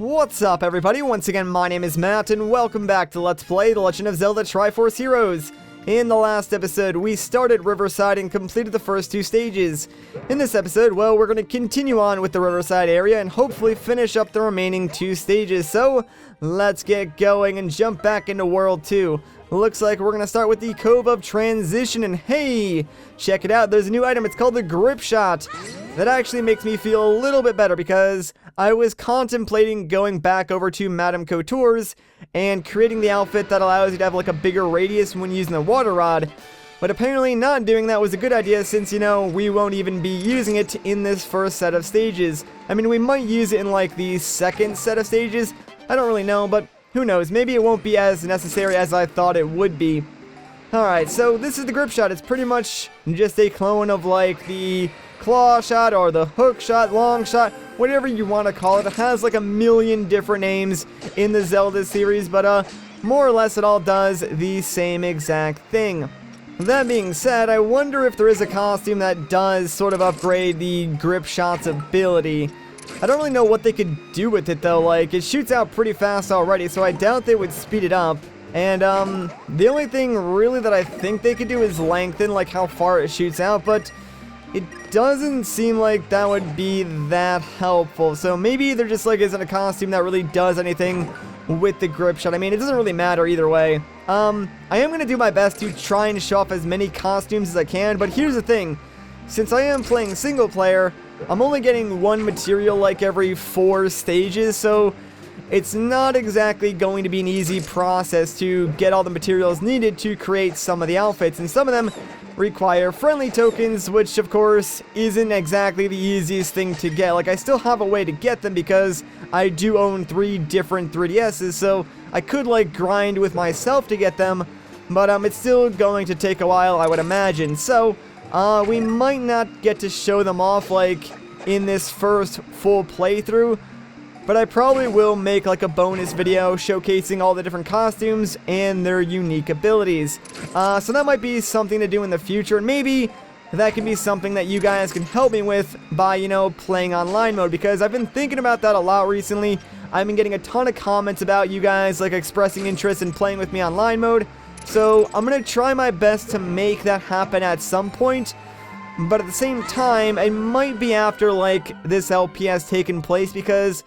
What's up, everybody? Once again, my name is Matt, and welcome back to Let's Play The Legend of Zelda Triforce Heroes. In the last episode, we started Riverside and completed the first two stages. In this episode, well, we're going to continue on with the Riverside area and hopefully finish up the remaining two stages. So, let's get going and jump back into World 2. Looks like we're going to start with the Cove of Transition, and hey, check it out, there's a new item, it's called the Grip Shot. That actually makes me feel a little bit better because I was contemplating going back over to Madame Couture's and creating the outfit that allows you to have like a bigger radius when using the water rod. But apparently not doing that was a good idea since, you know, we won't even be using it in this first set of stages. I mean, we might use it in like the second set of stages. I don't really know, but who knows? Maybe it won't be as necessary as I thought it would be. Alright, so this is the Grip Shot. It's pretty much just a clone of like the claw shot or the hook shot, long shot, whatever you want to call it. It has like a million different names in the Zelda series, but more or less it all does the same exact thing. That being said, I wonder if there is a costume that does sort of upgrade the Grip Shot's ability. I don't really know what they could do with it though, like it shoots out pretty fast already, so I doubt they would speed it up. And the only thing really that I think they could do is lengthen like how far it shoots out, but it doesn't seem like that would be that helpful. So maybe there just like isn't a costume that really does anything with the Grip Shot. I mean, it doesn't really matter either way. I am going to do my best to try and show off as many costumes as I can, but here's the thing. Since I am playing single player, I'm only getting one material like every 4 stages, so it's not exactly going to be an easy process to get all the materials needed to create some of the outfits, and some of them require friendly tokens, which of course isn't exactly the easiest thing to get. Like, I still have a way to get them because I do own 3 different 3DSs, so I could like grind with myself to get them, but it's still going to take a while, I would imagine. So we might not get to show them off like in this first full playthrough, but I probably will make like a bonus video showcasing all the different costumes and their unique abilities. So that might be something to do in the future, and maybe that can be something that you guys can help me with by, you know, playing online mode, because I've been thinking about that a lot recently. I've been getting a ton of comments about you guys like expressing interest in playing with me online mode, so I'm gonna try my best to make that happen at some point. But at the same time, it might be after like this LP has taken place, because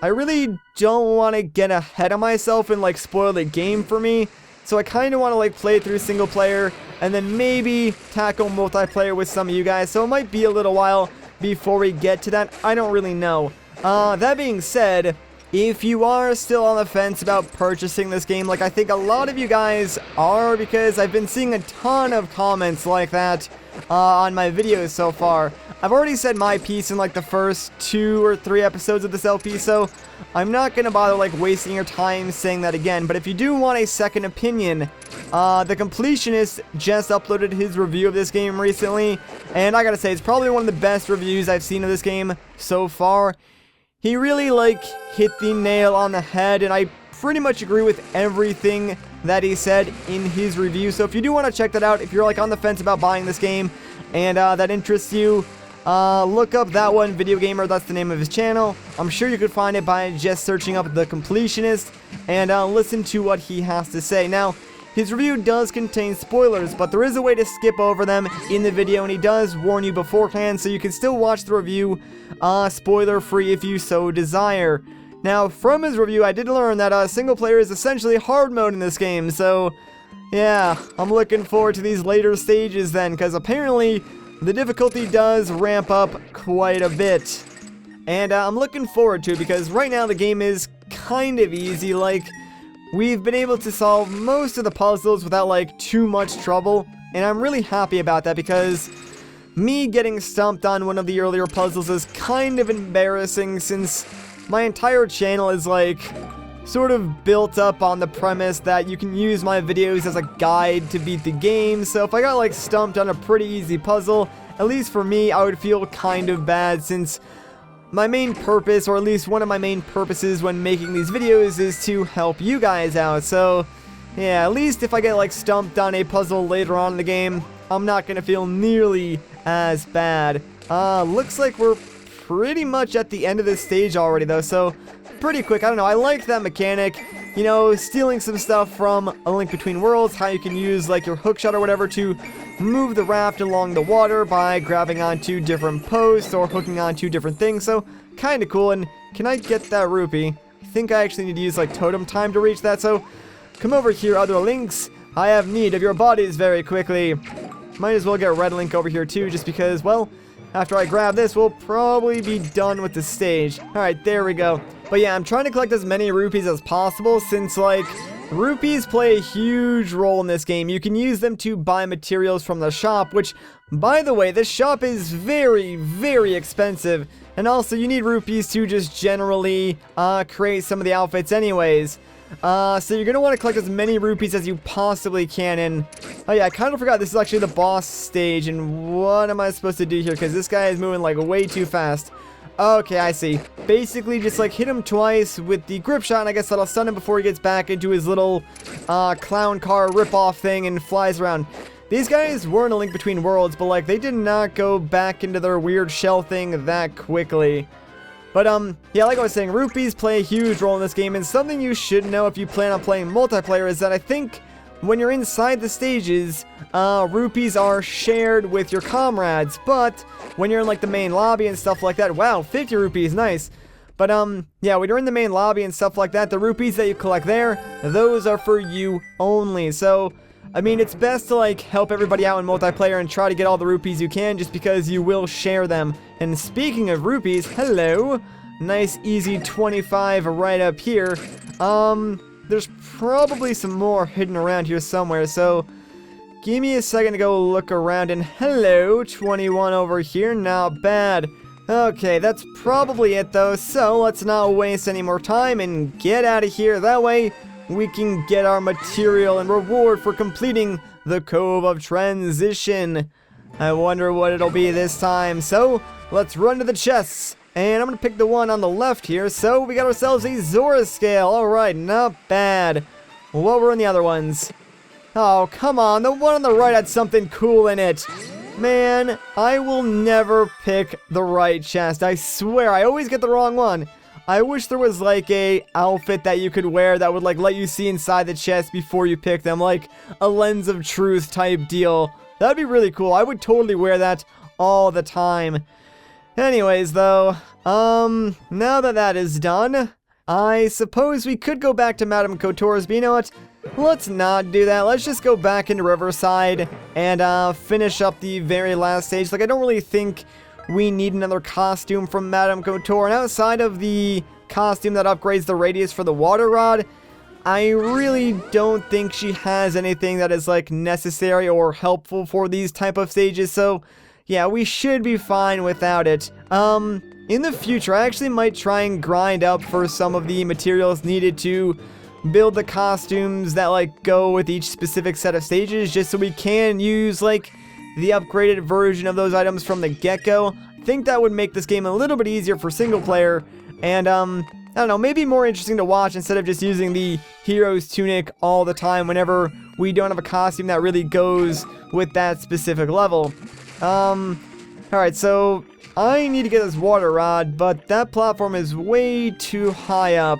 I really don't want to get ahead of myself and like spoil the game for me. So I kind of want to like play through single player and then maybe tackle multiplayer with some of you guys. So it might be a little while before we get to that. I don't really know. That being said, if you are still on the fence about purchasing this game, like I think a lot of you guys are, because I've been seeing a ton of comments like that on my videos so far. I've already said my piece in like the first 2 or 3 episodes of this LP, so I'm not gonna bother like wasting your time saying that again. But if you do want a second opinion, the Completionist just uploaded his review of this game recently, and I gotta say, it's probably one of the best reviews I've seen of this game so far. He really like hit the nail on the head, and I pretty much agree with everything that he said in his review. So if you do want to check that out, if you're like on the fence about buying this game and that interests you, look up That One Video Gamer. That's the name of his channel. I'm sure you could find it by just searching up The Completionist and listen to what he has to say. Now, his review does contain spoilers, but there is a way to skip over them in the video, and he does warn you beforehand, so you can still watch the review spoiler-free if you so desire. Now, from his review, I did learn that single player is essentially hard mode in this game, so yeah, I'm looking forward to these later stages then, because apparently the difficulty does ramp up quite a bit. And I'm looking forward to it, because right now the game is kind of easy. Like, we've been able to solve most of the puzzles without like too much trouble, and I'm really happy about that, because me getting stumped on one of the earlier puzzles is kind of embarrassing, since my entire channel is like sort of built up on the premise that you can use my videos as a guide to beat the game. So if I got like stumped on a pretty easy puzzle, at least for me, I would feel kind of bad, since my main purpose, or at least one of my main purposes when making these videos, is to help you guys out. So yeah, at least if I get like stumped on a puzzle later on in the game, I'm not gonna feel nearly as bad. Looks like we're pretty much at the end of this stage already, though, so pretty quick. I don't know, I like that mechanic. You know, stealing some stuff from A Link Between Worlds, how you can use, like, your hookshot or whatever to move the raft along the water by grabbing onto different posts or hooking onto different things, so kind of cool. And can I get that rupee? I think I actually need to use, like, totem time to reach that, so come over here, other links. I have need of your bodies very quickly. Might as well get Red Link over here, too, just because, well, after I grab this, we'll probably be done with the stage. Alright, there we go. But yeah, I'm trying to collect as many rupees as possible since, like, rupees play a huge role in this game. You can use them to buy materials from the shop, which, by the way, this shop is very, very expensive. And also, you need rupees to just generally create some of the outfits anyways. So you're going to want to collect as many rupees as you possibly can. And, oh yeah, I kind of forgot this is actually the boss stage. And what am I supposed to do here? Because this guy is moving, like, way too fast. Okay, I see. Basically, just, like, hit him twice with the grip shot, and I guess that'll stun him before he gets back into his little clown car rip-off thing and flies around. These guys weren't A Link Between Worlds, but, like, they did not go back into their weird shell thing that quickly. But, yeah, like I was saying, rupees play a huge role in this game, and something you should know if you plan on playing multiplayer is that I think when you're inside the stages, rupees are shared with your comrades, but when you're in, like, the main lobby and stuff like that, wow, 50 rupees, nice. But, yeah, when you're in the main lobby and stuff like that, the rupees that you collect there, those are for you only. So, I mean, it's best to, like, help everybody out in multiplayer and try to get all the rupees you can just because you will share them. And speaking of rupees, hello, nice easy 25 right up here. There's probably some more hidden around here somewhere, so give me a second to go look around. And hello, 21 over here, not bad. Okay, that's probably it though, so let's not waste any more time and get out of here. That way, we can get our material and reward for completing the Cove of Transition. I wonder what it'll be this time, so let's run to the chests. And I'm going to pick the one on the left here, so we got ourselves a Zora scale. Alright, not bad. What were in the other ones? Oh, come on, the one on the right had something cool in it. Man, I will never pick the right chest. I swear, I always get the wrong one. I wish there was, like, a outfit that you could wear that would, like, let you see inside the chest before you pick them. Like, a Lens of Truth type deal. That'd be really cool. I would totally wear that all the time. Anyways, though, now that that is done, I suppose we could go back to Madame Couture's, but you know what? Let's not do that. Let's just go back into Riverside and finish up the very last stage. Like, I don't really think we need another costume from Madame Couture, and outside of the costume that upgrades the radius for the water rod, I really don't think she has anything that is, like, necessary or helpful for these type of stages, so yeah, we should be fine without it. In the future, I actually might try and grind up for some of the materials needed to build the costumes that, like, go with each specific set of stages, just so we can use, like, the upgraded version of those items from the get-go. I think that would make this game a little bit easier for single player, and, I don't know, maybe more interesting to watch instead of just using the hero's tunic all the time whenever we don't have a costume that really goes with that specific level. Alright, so I need to get this water rod, but that platform is way too high up.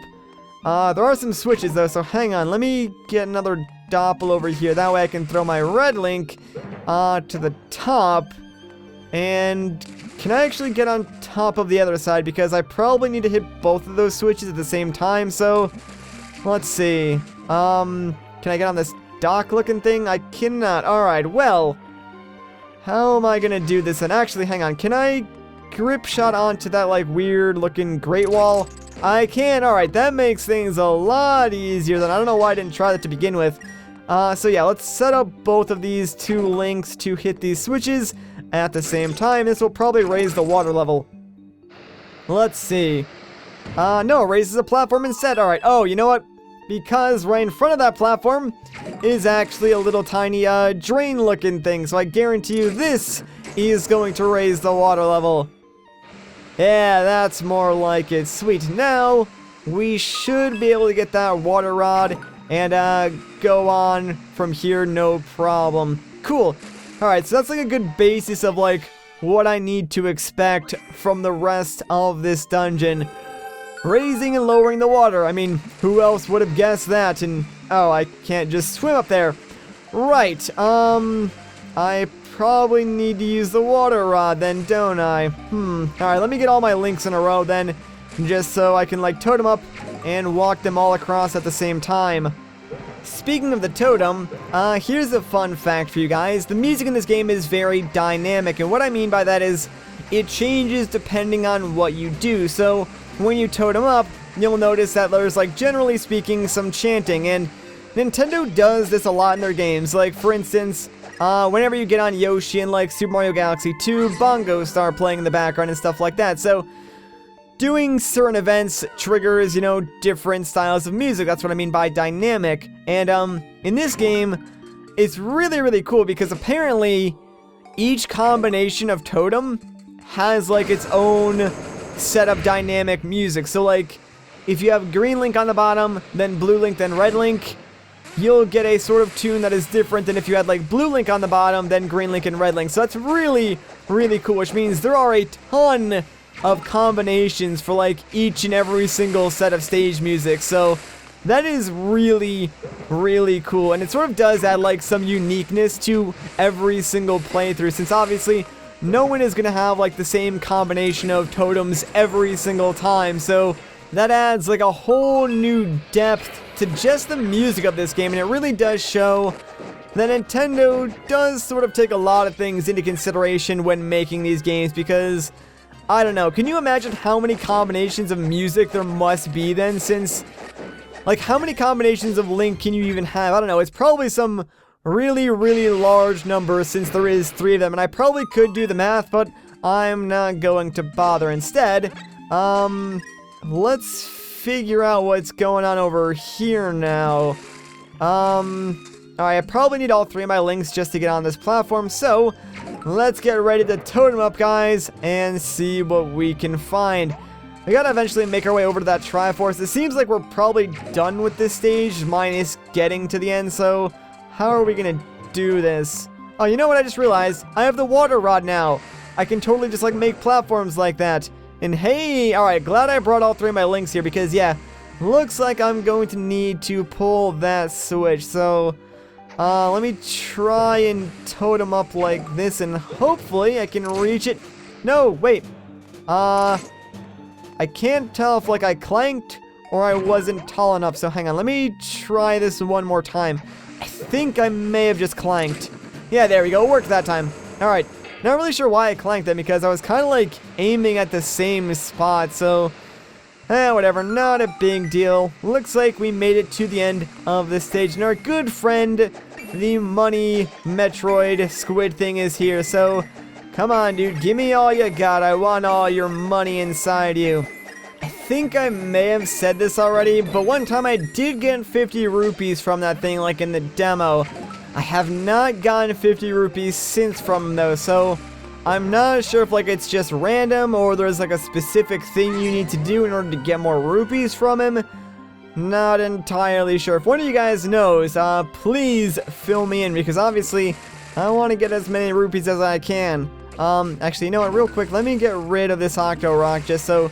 There are some switches though, so hang on, let me get another doppel over here. That way I can throw my red link to the top. And can I actually get on top of the other side? Because I probably need to hit both of those switches at the same time, so let's see. Can I get on this dock looking thing? I cannot. Alright, well, how am I gonna do this? And actually, hang on, can I grip shot onto that, like, weird looking Great Wall? I can. Alright, that makes things a lot easier than, I don't know why I didn't try that to begin with. So yeah, let's set up both of these two links to hit these switches at the same time. This will probably raise the water level. Let's see. No, it raises the platform instead. Alright, oh, you know what? Because right in front of that platform is actually a little tiny drain looking thing, so I guarantee you this is going to raise the water level. Yeah, that's more like it. Sweet. Now we should be able to get that water rod and go on from here, no problem. Cool. Alright, so that's like a good basis of, like, what I need to expect from the rest of this dungeon. Raising and lowering the water. I mean, who else would have guessed that? And, oh, I can't just swim up there. Right, I probably need to use the water rod then, don't I? Alright, let me get all my links in a row then, just so I can, like, totem up and walk them all across at the same time. Speaking of the totem, here's a fun fact for you guys. The music in this game is very dynamic, and what I mean by that is it changes depending on what you do. So, when you totem up, you'll notice that there's, like, generally speaking, some chanting, and Nintendo does this a lot in their games. Like, for instance, whenever you get on Yoshi in, like, Super Mario Galaxy 2, bongos start playing in the background and stuff like that. So, doing certain events triggers, you know, different styles of music. That's what I mean by dynamic. And, in this game, it's really, really cool because apparently each combination of totem has, like, its own set of dynamic music. So, like, if you have green link on the bottom, then blue link, then red link, you'll get a sort of tune that is different than if you had, like, blue link on the bottom, then green link and red link. So that's really, really cool, which means there are a ton of combinations for, like, each and every single set of stage music. So that is really, really cool. And it sort of does add, like, some uniqueness to every single playthrough, since obviously no one is going to have, like, the same combination of totems every single time. So that adds, like, a whole new depth to just the music of this game, and it really does show that Nintendo does sort of take a lot of things into consideration when making these games, because, I don't know, can you imagine how many combinations of music there must be then, since, like, how many combinations of Link can you even have? I don't know, it's probably some really, really large number, since there is 3 of them, and I probably could do the math, but I'm not going to bother. Instead, let's figure out what's going on over here now. Alright, I probably need all 3 of my links just to get on this platform, so let's get ready to totem up, guys, and see what we can find. We gotta eventually make our way over to that Triforce. It seems like we're probably done with this stage, minus getting to the end, so how are we gonna do this? Oh, you know what I just realized? I have the water rod now. I can totally just, like, make platforms like that. And hey, alright, glad I brought all 3 of my links here, because, yeah, looks like I'm going to need to pull that switch. So, let me try and totem up like this, and hopefully I can reach it. No, wait. I can't tell if, like, I clanked or I wasn't tall enough, so hang on. Let me try this one more time. I think I may have just clanked. Yeah, there we go. It worked that time. Alright. Not really sure why I clanked them, because I was kind of, like, aiming at the same spot, so whatever, not a big deal. Looks like we made it to the end of this stage, and our good friend, the money Metroid squid thing, is here, so come on, dude, give me all you got. I want all your money inside you. I think I may have said this already, but one time I did get 50 rupees from that thing, like in the demo. I have not gotten 50 rupees since from him, though, so I'm not sure if, like, it's just random or there's, like, a specific thing you need to do in order to get more rupees from him. Not entirely sure. If one of you guys knows, please fill me in, because obviously I want to get as many rupees as I can. Actually, you know what, real quick, let me get rid of this Octo Rock just so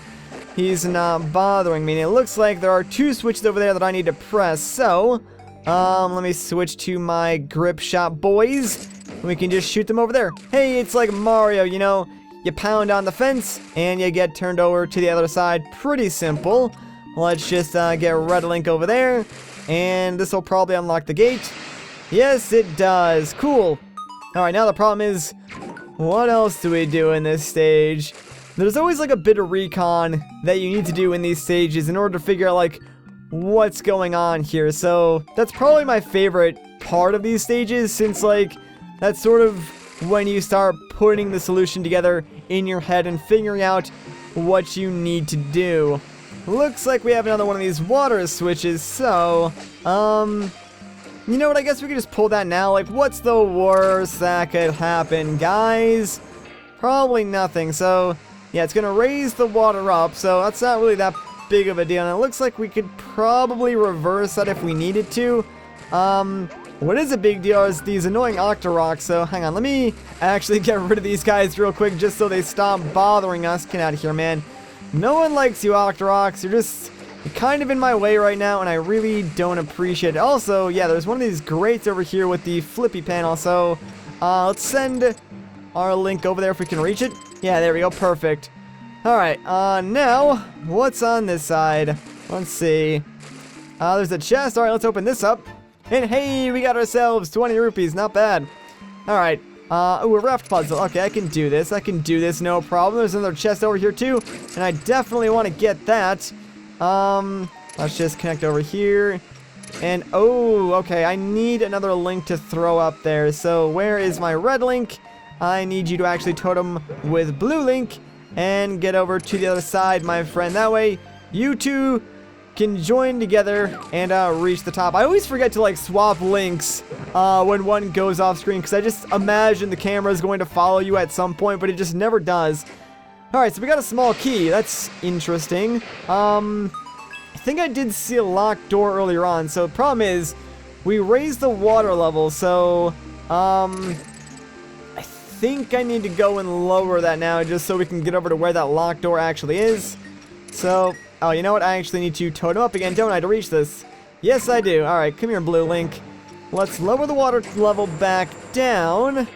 he's not bothering me. And it looks like there are 2 switches over there that I need to press, so let me switch to my grip shot, boys. We can just shoot them over there. Hey, it's like Mario, you know. You pound on the fence, and you get turned over to the other side. Pretty simple. Let's just get Red Link over there, and this will probably unlock the gate. Yes, it does. Cool. Alright, now the problem is, what else do we do in this stage? There's always, like, a bit of recon that you need to do in these stages in order to figure out, like, what's going on here. So that's probably my favorite part of these stages, since, like, that's sort of when you start putting the solution together in your head and figuring out what you need to do. Looks like we have another one of these water switches, so you know what, I guess we could just pull that now. Like, what's the worst that could happen, guys? Probably nothing. So yeah, it's gonna raise the water up, so that's not really that big of a deal. And it looks like we could probably reverse that if we needed to. what is a big deal is these annoying Octoroks. So hang on, let me actually get rid of these guys real quick just so they stop bothering us. Get out of here, man. No one likes you, Octoroks. You're kind of in my way right now, and I really don't appreciate it. Also, yeah, there's one of these grates over here with the flippy panel. So let's send our Link over there if we can reach it. Yeah, there we go. Perfect. Alright, now, what's on this side? Let's see. There's a chest. Alright, let's open this up. And hey, we got ourselves 20 rupees. Not bad. Alright. Ooh, a raft puzzle. Okay, I can do this. I can do this, no problem. There's another chest over here, too. And I definitely want to get that. Let's just connect over here. And, oh, okay, I need another Link to throw up there. So, where is my red Link? I need you to actually totem with blue Link and get over to the other side, my friend. That way, you two can join together and reach the top. I always forget to like swap links when one goes off screen because I just imagine the camera is going to follow you at some point, but it just never does. Alright, so we got a small key. That's interesting. I think I did see a locked door earlier on, so the problem is we raised the water level, so I think I need to go and lower that now just so we can get over to where that locked door actually is. So, oh, you know what? I actually need to totem up again, don't I, to reach this? Yes, I do. Alright, come here, Blue Link. Let's lower the water level back down.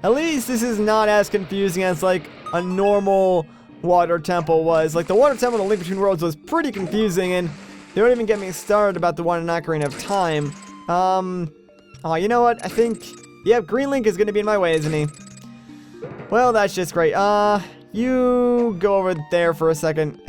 At least this is not as confusing as, like, a normal water temple was. Like, the water temple in the Link Between Worlds was pretty confusing, and they don't even get me started about the one in Ocarina of Time. Oh, you know what? I think, yep, Green Link is gonna be in my way, isn't he? Well, that's just great. You go over there for a second.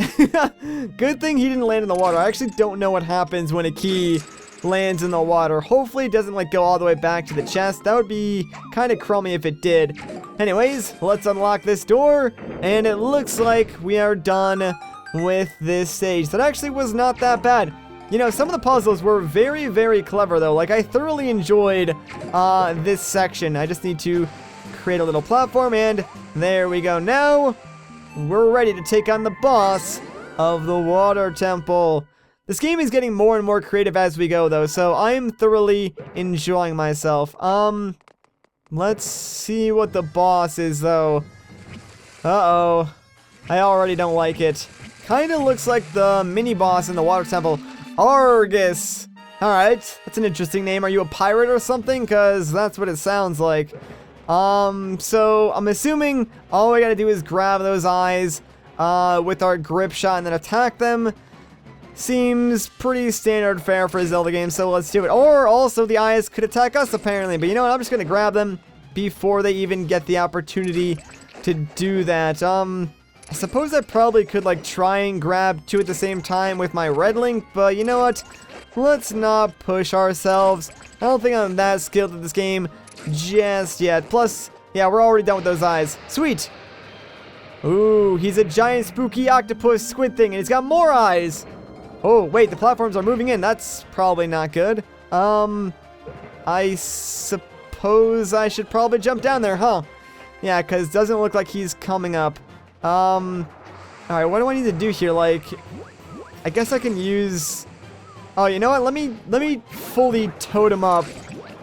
Good thing he didn't land in the water. I actually don't know what happens when a key lands in the water. Hopefully it doesn't like go all the way back to the chest. That would be kind of crummy if it did. Anyways, let's unlock this door, and it looks like we are done with this stage. That actually was not that bad. You know, some of the puzzles were very, very clever though. Like, I thoroughly enjoyed this section. I just need to create a little platform, and there we go. Now we're ready to take on the boss of the water temple. This game is getting more and more creative as we go, though, so I'm thoroughly enjoying myself. Let's see what the boss is, though. Uh-oh. I already don't like it. Kinda looks like the mini-boss in the water temple. Argus! Alright, that's an interesting name. Are you a pirate or something? Because that's what it sounds like. So I'm assuming all we gotta do is grab those eyes, with our grip shot and then attack them. Seems pretty standard fare for a Zelda game, so let's do it. Or also the eyes could attack us apparently, but you know what, I'm just gonna grab them before they even get the opportunity to do that. I suppose I probably could like try and grab two at the same time with my red Link, but you know what, let's not push ourselves. I don't think I'm that skilled at this game just yet. Plus, yeah, we're already done with those eyes. Sweet! Ooh, he's a giant spooky octopus squid thing, and he's got more eyes! Oh, wait, the platforms are moving in. That's probably not good. I suppose I should probably jump down there, huh? Yeah, because it doesn't look like he's coming up. Alright, what do I need to do here? Like, I guess I can use... Oh, you know what? Let me fully totem up.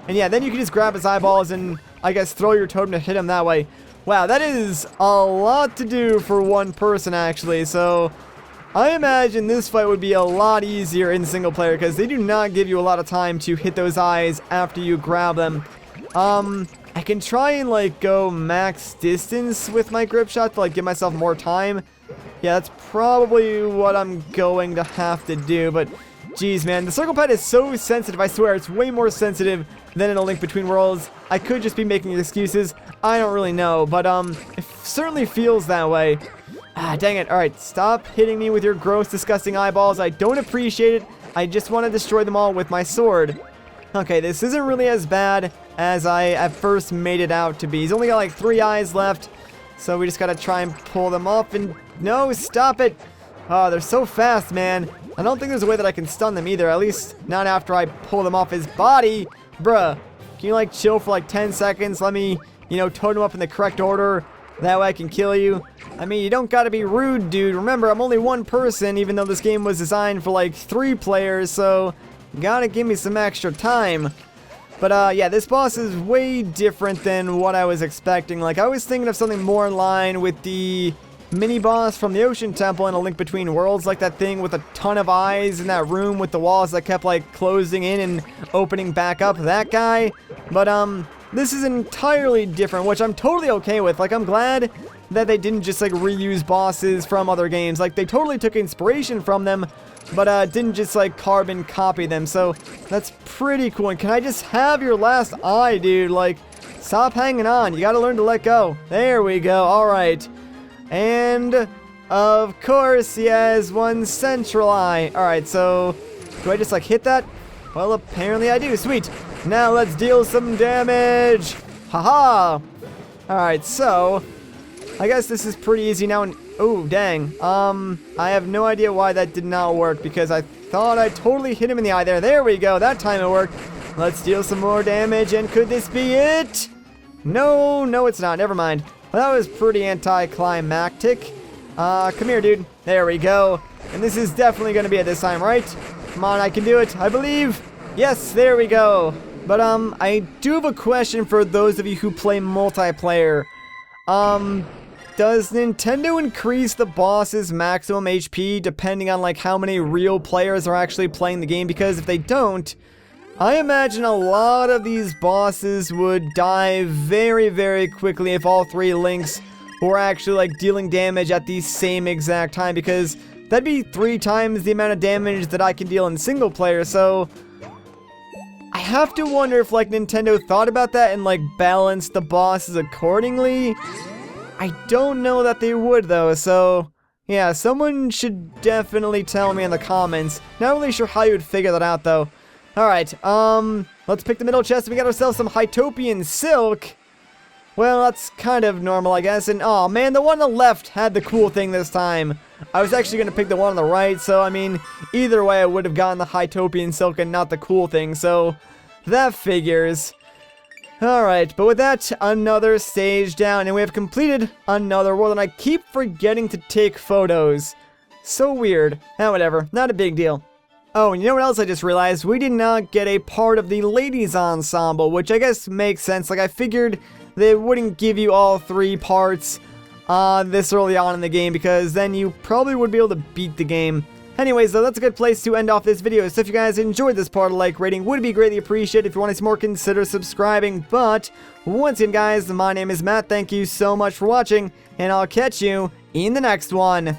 And yeah, then you can just grab his eyeballs and, I guess, throw your totem to hit him that way. Wow, that is a lot to do for one person, actually. So, I imagine this fight would be a lot easier in single player because they do not give you a lot of time to hit those eyes after you grab them. I can try and, like, go max distance with my grip shot to, like, give myself more time. Yeah, that's probably what I'm going to have to do, but... Jeez, man, the circle pad is so sensitive, I swear, it's way more sensitive than in A Link Between Worlds. I could just be making excuses, I don't really know, but, it certainly feels that way. Ah, dang it, alright, stop hitting me with your gross, disgusting eyeballs, I don't appreciate it, I just want to destroy them all with my sword. Okay, this isn't really as bad as I at first made it out to be. He's only got like 3 eyes left, so we just gotta try and pull them off, and no, stop it! Oh, they're so fast, man. I don't think there's a way that I can stun them either, at least not after I pull them off his body. Bruh, can you like chill for like 10 seconds? Let me, you know, totem up in the correct order. That way I can kill you. I mean, you don't gotta be rude, dude. Remember, I'm only one person, even though this game was designed for like 3 players, so gotta give me some extra time. But yeah, this boss is way different than what I was expecting. Like, I was thinking of something more in line with the mini-boss from the Ocean Temple in A Link Between Worlds, like that thing with a ton of eyes in that room with the walls that kept, like, closing in and opening back up. That guy. But, this is entirely different, which I'm totally okay with. Like, I'm glad that they didn't just, like, reuse bosses from other games. Like, they totally took inspiration from them, but didn't just like carbon copy them, so that's pretty cool. And can I just have your last eye, dude? Like, stop hanging on. You gotta learn to let go. There we go. Alright. And of course he has one central eye. Alright, so do I just like hit that? Well, apparently I do. Sweet. Now let's deal some damage. Haha. Alright, so I guess this is pretty easy now. And oh, dang. I have no idea why that did not work, because I thought I totally hit him in the eye there. There we go. That time it worked. Let's deal some more damage, and could this be it? No, no, it's not. Never mind. Well, that was pretty anticlimactic. Come here, dude. There we go. And this is definitely going to be it this time, right? Come on, I can do it. I believe. Yes, there we go. But, I do have a question for those of you who play multiplayer. Does Nintendo increase the boss's maximum HP depending on like how many real players are actually playing the game? Because if they don't, I imagine a lot of these bosses would die very, very quickly if all three Links were actually like dealing damage at the same exact time, because that'd be 3 times the amount of damage that I can deal in single player. So I have to wonder if like Nintendo thought about that and like balanced the bosses accordingly. I don't know that they would, though, so yeah, someone should definitely tell me in the comments. Not really sure how you would figure that out, though. Alright, let's pick the middle chest. We got ourselves some Hytopian Silk. Well, that's kind of normal, I guess. And, oh man, the one on the left had the cool thing this time. I was actually going to pick the one on the right, so, I mean, either way, I would have gotten the Hytopian Silk and not the cool thing, so that figures. Alright, but with that, another stage down, and we have completed another world, and I keep forgetting to take photos. So weird. Whatever, not a big deal. Oh, and you know what else I just realized? We did not get a part of the ladies ensemble, which I guess makes sense. Like, I figured they wouldn't give you all 3 parts this early on in the game, because then you probably would be able to beat the game. Anyways, though, that's a good place to end off this video. So if you guys enjoyed this part, a like rating would be greatly appreciated. If you want to see more, consider subscribing. But once again, guys, my name is Matt. Thank you so much for watching, and I'll catch you in the next one.